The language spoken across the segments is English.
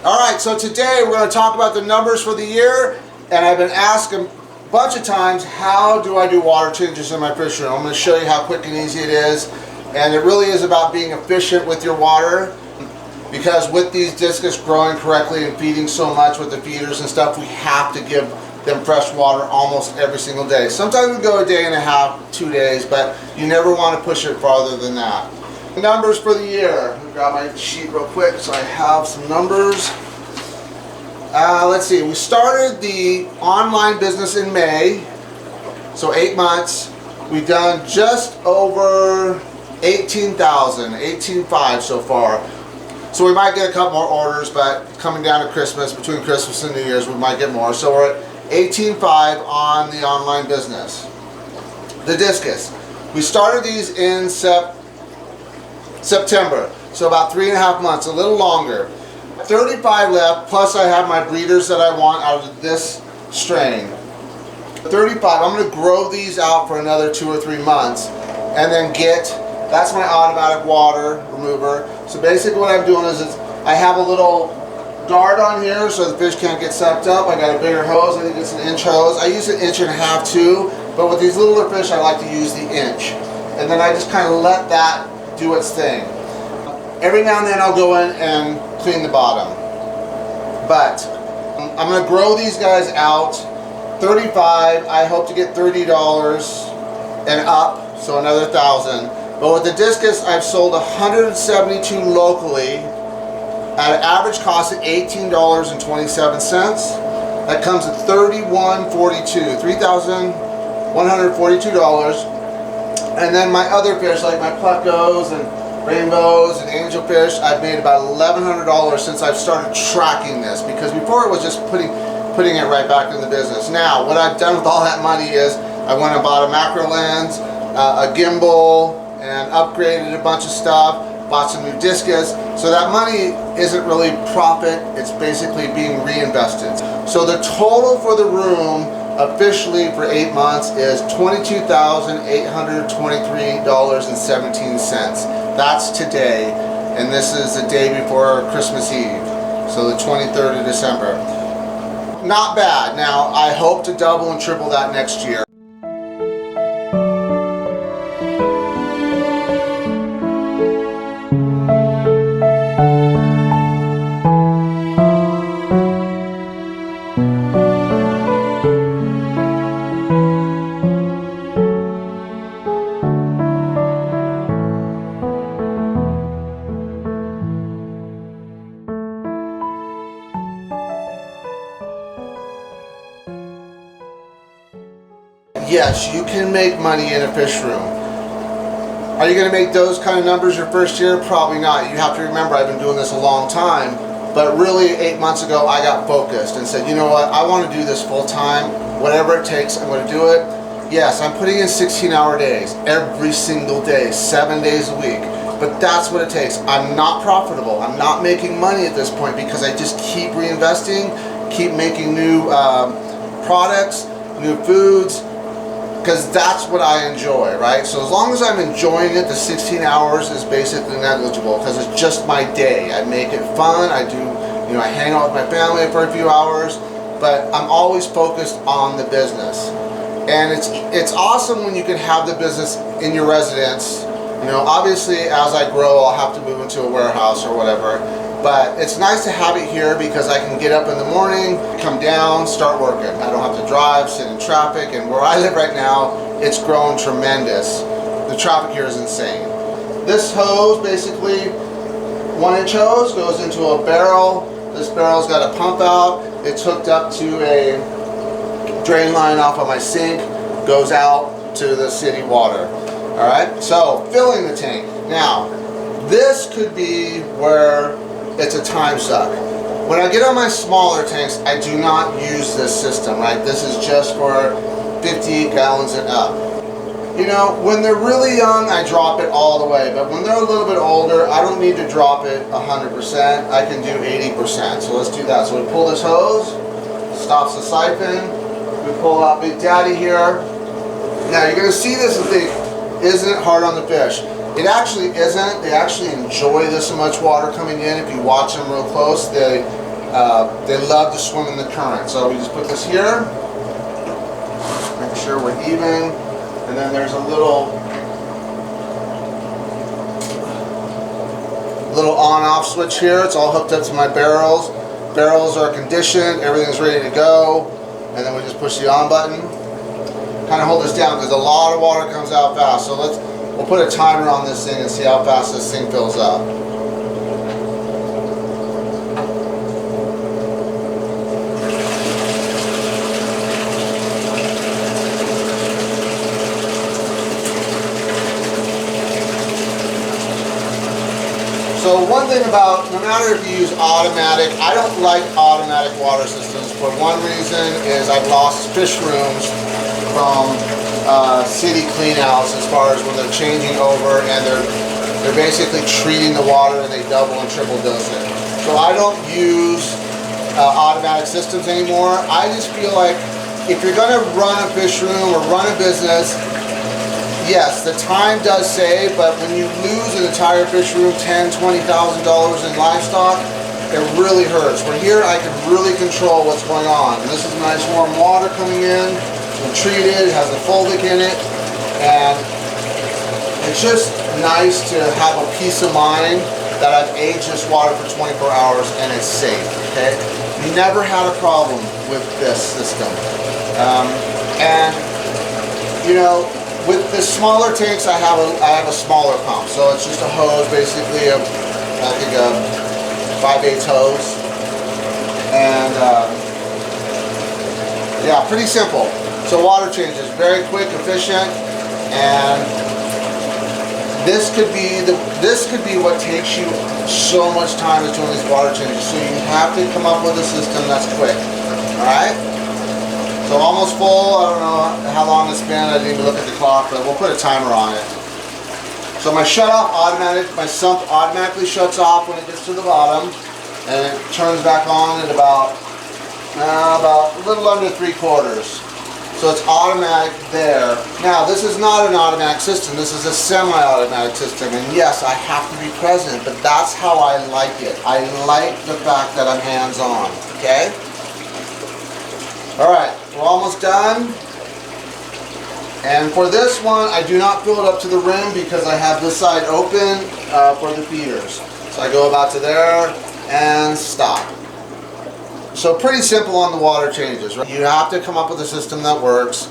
All right, so today we're going to talk about the numbers for the year, and I've been asked a bunch of times, how do I do water changes in my fish room? I'm going to show you how quick and easy it is, and it really is about being efficient with your water, because with these discus growing correctly and feeding so much with the feeders and stuff, we have to give them fresh water almost every single day. Sometimes we go a day and a half, 2 days, but you never want to push it farther than that. Numbers for the year. Let me grab my sheet real quick so I have some numbers. Let's see, we started the online business in May, so 8 months. We've done just over 18,000, 18,500 so far. So we might get a couple more orders, but coming down to Christmas, between Christmas and New Year's, we might get more. So we're at 18,500 on the online business. The discus. We started these in September, so about 3.5 months, a little longer. 35 left, plus I have my breeders that I want out of this strain. 35, I'm going to grow these out for another 2 or 3 months, and then that's my automatic water remover. So basically what I'm doing is I have a little guard on here so the fish can't get sucked up. I got a bigger hose, I think it's an inch hose. I use an 1.5 inch too, but with these littler fish I like to use the inch. And then I just kind of let that do its thing. Every now and then I'll go in and clean the bottom. But I'm going to grow these guys out. 35, I hope to get $30 and up, so another 1,000. But with the discus, I've sold 172 locally at an average cost of $18.27. That comes at $31.42, $3,142. And then my other fish, like my plecos and rainbows and angelfish, I've made about $1,100 since I've started tracking this, because before it was just putting it right back in the business. Now, what I've done with all that money is I went and bought a macro lens, a gimbal, and upgraded a bunch of stuff, bought some new discus. So that money isn't really profit, it's basically being reinvested. So the total for the room officially for 8 months is $22,823.17. That's today, and this is the day before Christmas Eve, so the 23rd of December. Not bad. Now I hope to double and triple that next year. Yes, you can make money in a fish room. Are you going to make those kind of numbers your first year? Probably not. You have to remember, I've been doing this a long time, but really 8 months ago I got focused and said, you know what, I want to do this full time. Whatever it takes, I'm going to do it. Yes, I'm putting in 16-hour days every single day, 7 days a week, but that's what it takes. I'm not profitable. I'm not making money at this point because I just keep reinvesting, keep making new products, new foods, because that's what I enjoy, right? So as long as I'm enjoying it, the 16 hours is basically negligible, because it's just my day. I make it fun. I do, I hang out with my family for a few hours, but I'm always focused on the business. And it's awesome when you can have the business in your residence. Obviously as I grow, I'll have to move into a warehouse or whatever. But it's nice to have it here because I can get up in the morning, come down, start working. I don't have to drive, sit in traffic, and where I live right now, it's grown tremendous. The traffic here is insane. This hose, basically, 1 inch hose, goes into a barrel. This barrel's got a pump out. It's hooked up to a drain line off of my sink, goes out to the city water. All right, so filling the tank. Now, this could be where it's a time suck. When I get on my smaller tanks, I do not use this system, right? This is just for 50 gallons and up. When they're really young, I drop it all the way, but when they're a little bit older, I don't need to drop it 100%. I can do 80%. So let's do that. So we pull this hose, stops the siphon, we pull out Big Daddy here. Now you're going to see this and think, isn't it hard on the fish? It actually isn't. They actually enjoy this much water coming in. If you watch them real close, they They love to swim in the current. So we just put this here, make sure we're even, and then there's a little on-off switch here. It's all hooked up to my barrels. Barrels are conditioned, everything's ready to go, and then we just push the on button. Kind of hold this down because a lot of water comes out fast. So we'll put a timer on this thing and see how fast this thing fills up. So one thing about, no matter if you use automatic, I don't like automatic water systems for one reason is I've lost fish rooms from city cleanouts as far as when they're changing over and they're basically treating the water and they double and triple dose it. So I don't use automatic systems anymore. I just feel like if you're going to run a fish room or run a business, yes, the time does save, but when you lose an entire fish room, $10,000, $20,000 in livestock, it really hurts. Where here, I can really control what's going on. And this is nice warm water coming in, treated, it has the fulvic in it, and it's just nice to have a peace of mind that I've aged this water for 24 hours and it's safe, okay? Never had a problem with this system. And, you know, with the smaller tanks, I have a smaller pump, so it's just a hose, basically I think a 5/8 hose, and yeah, pretty simple. So water changes, very quick, efficient, and this could be what takes you so much time is doing these water changes. So you have to come up with a system that's quick. All right. So almost full. I don't know how long it's been. I didn't even look at the clock, but we'll put a timer on it. So my shut-off automatic, my sump automatically shuts off when it gets to the bottom, and it turns back on at about a little under 3/4. So it's automatic there. Now this is not an automatic system. This is a semi-automatic system, and yes, I have to be present, but that's how I like it. I like the fact that I'm hands-on. Okay. All right. We're almost done, and for this one I do not fill it up to the rim because I have this side open for the feeders. So I go about to there and stop. So pretty simple on the water changes, right? You have to come up with a system that works.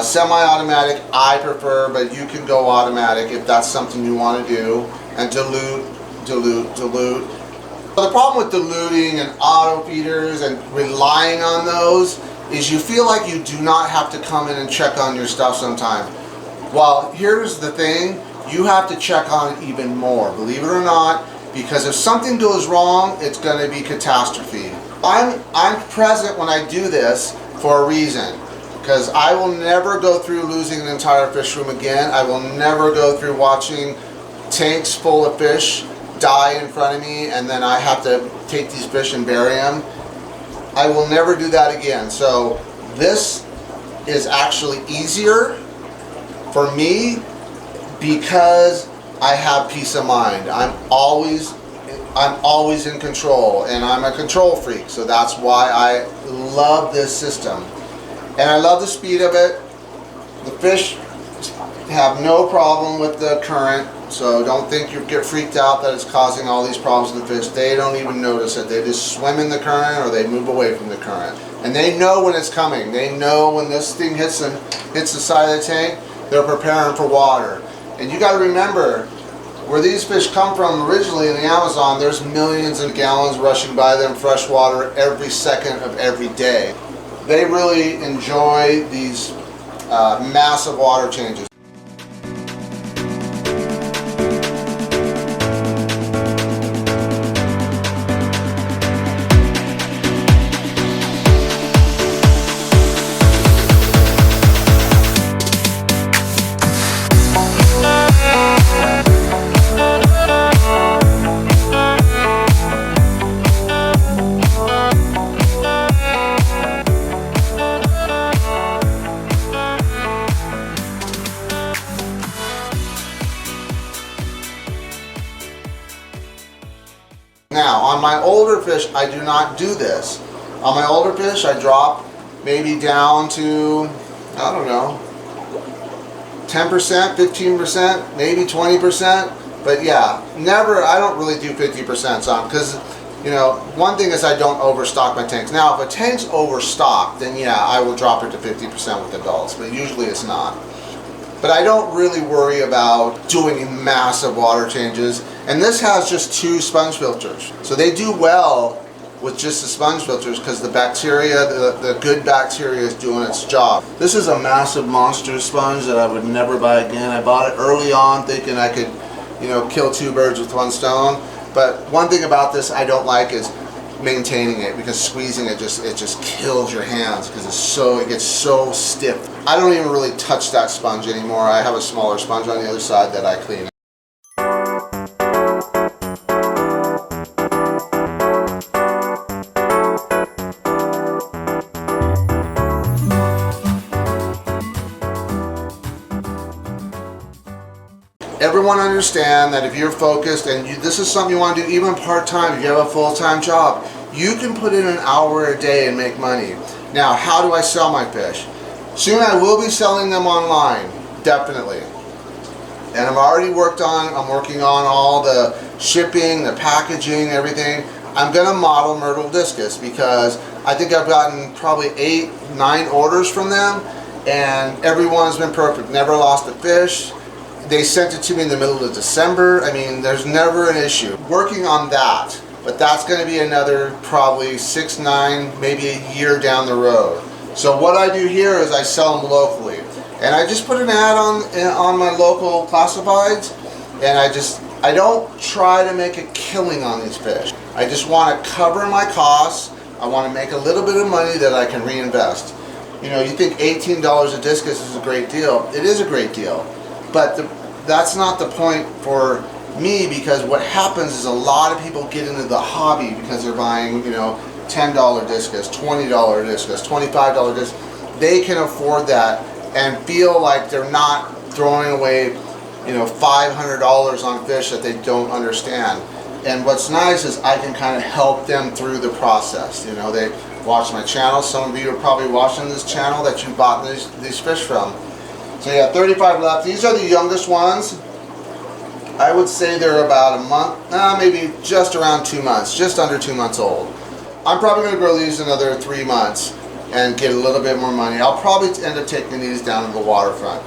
Semi-automatic I prefer, but you can go automatic if that's something you want to do, and dilute. So the problem with diluting and auto feeders and relying on those is you feel like you do not have to come in and check on your stuff sometimes. Well, here's the thing, you have to check on it even more, believe it or not, because if something goes wrong, it's going to be catastrophe. I'm present when I do this for a reason, because I will never go through losing an entire fish room again. I will never go through watching tanks full of fish die in front of me and then I have to take these fish and bury them. I will never do that again. So this is actually easier for me because I have peace of mind. I'm always in control, and I'm a control freak. So that's why I love this system, and I love the speed of it. The fish have no problem with the current, so don't think you get freaked out that it's causing all these problems to the fish. They don't even notice it. They just swim in the current or they move away from the current. And they know when it's coming. They know when this thing hits the side of the tank, they're preparing for water. And you got to remember, where these fish come from originally in the Amazon, there's millions of gallons rushing by them, fresh water, every second of every day. They really enjoy these massive water changes. Now, on my older older fish, I do not do this. On my older fish, I drop maybe down to, I don't know, 10%, 15%, maybe 20%. But yeah, never, I don't really do 50% on, because, you know, one thing is I don't overstock my tanks. Now, if a tank's overstocked, then yeah, I will drop it to 50% with adults, but usually it's not. But I don't really worry about doing massive water changes. And this has just 2 sponge filters. So they do well with just the sponge filters because the bacteria, the good bacteria is doing its job. This is a massive monster sponge that I would never buy again. I bought it early on thinking I could, you know, kill 2 birds with 1 stone. But one thing about this I don't like is maintaining it, because squeezing it just kills your hands because it gets so stiff. I don't even really touch that sponge anymore. I have a smaller sponge on the other side that I clean. Everyone understand that if you're focused and this is something you want to do even part-time, if you have a full-time job, you can put in an hour a day and make money. Now, how do I sell my fish? Soon I will be selling them online, definitely. And I'm working on all the shipping, the packaging, everything. I'm gonna model Myrtle Discus because I think I've gotten probably 8, 9 orders from them, and everyone has been perfect. Never lost a fish. They sent it to me in the middle of December. I mean, there's never an issue. Working on that, but that's going to be another probably 6, 9, maybe a year down the road. So what I do here is I sell them locally, and I just put an ad on my local classifieds, and I don't try to make a killing on these fish. I just want to cover my costs. I want to make a little bit of money that I can reinvest. You know, you think $18 a discus is a great deal. It is a great deal, but that's not the point for me, because what happens is a lot of people get into the hobby because they're buying, you know, $10 discus, $20 discus, $25 discus. They can afford that and feel like they're not throwing away, you know, $500 on fish that they don't understand. And what's nice is I can kind of help them through the process. You know, they watch my channel. Some of you are probably watching this channel that you bought these fish from. So yeah, 35 left. These are the youngest ones. I would say they're about a month, maybe just around 2 months, just under 2 months old. I'm probably going to grow these another 3 months and get a little bit more money. I'll probably end up taking these down to the waterfront.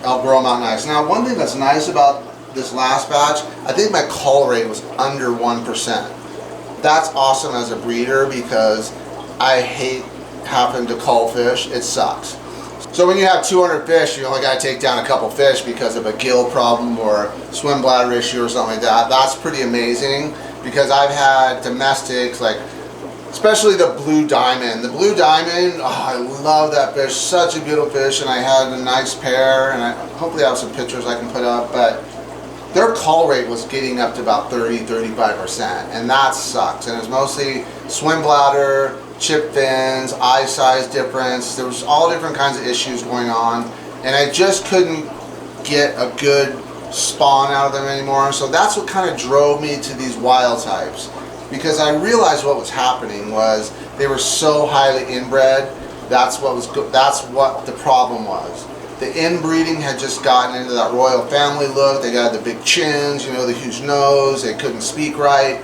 I'll grow them out nice. Now, one thing that's nice about this last batch, I think my call rate was under 1%. That's awesome as a breeder because I hate having to cull fish. It sucks. So when you have 200 fish, you only got to take down a couple fish because of a gill problem or swim bladder issue or something like that. That's pretty amazing, because I've had domestics, like especially the blue diamond. The blue diamond, oh, I love that fish. Such a beautiful fish, and I had a nice pair, and hopefully I have some pictures I can put up, but their call rate was getting up to about 30-35%, and that sucks. And it was mostly swim bladder, chip fins, eye size difference. There was all different kinds of issues going on, and I just couldn't get a good spawn out of them anymore. So that's what kind of drove me to these wild types, because I realized what was happening was they were so highly inbred. That's what the problem was. The inbreeding had just gotten into that royal family look. They got the big chins, you know, the huge nose. They couldn't speak right.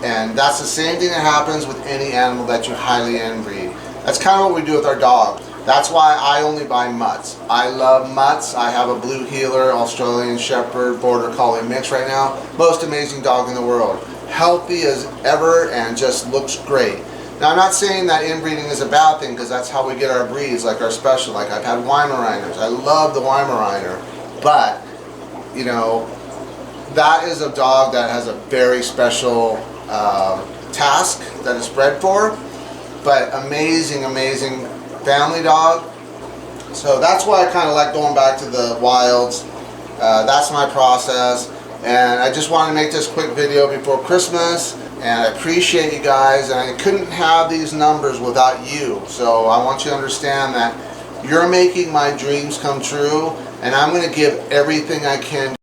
And that's the same thing that happens with any animal that you highly inbreed. That's kind of what we do with our dog. That's why I only buy mutts. I love mutts. I have a blue heeler, Australian Shepherd, Border Collie mix right now. Most amazing dog in the world. Healthy as ever and just looks great. Now, I'm not saying that inbreeding is a bad thing, because that's how we get our breeds, like our special. Like I've had Weimaraners. I love the Weimaraner. But, you know, that is a dog that has a very special task that it's bred for, but amazing family dog. So that's why I kind of like going back to the wilds. That's my process, and I just wanted to make this quick video before Christmas, and I appreciate you guys, and I couldn't have these numbers without you. So I want you to understand that you're making my dreams come true, and I'm going to give everything I can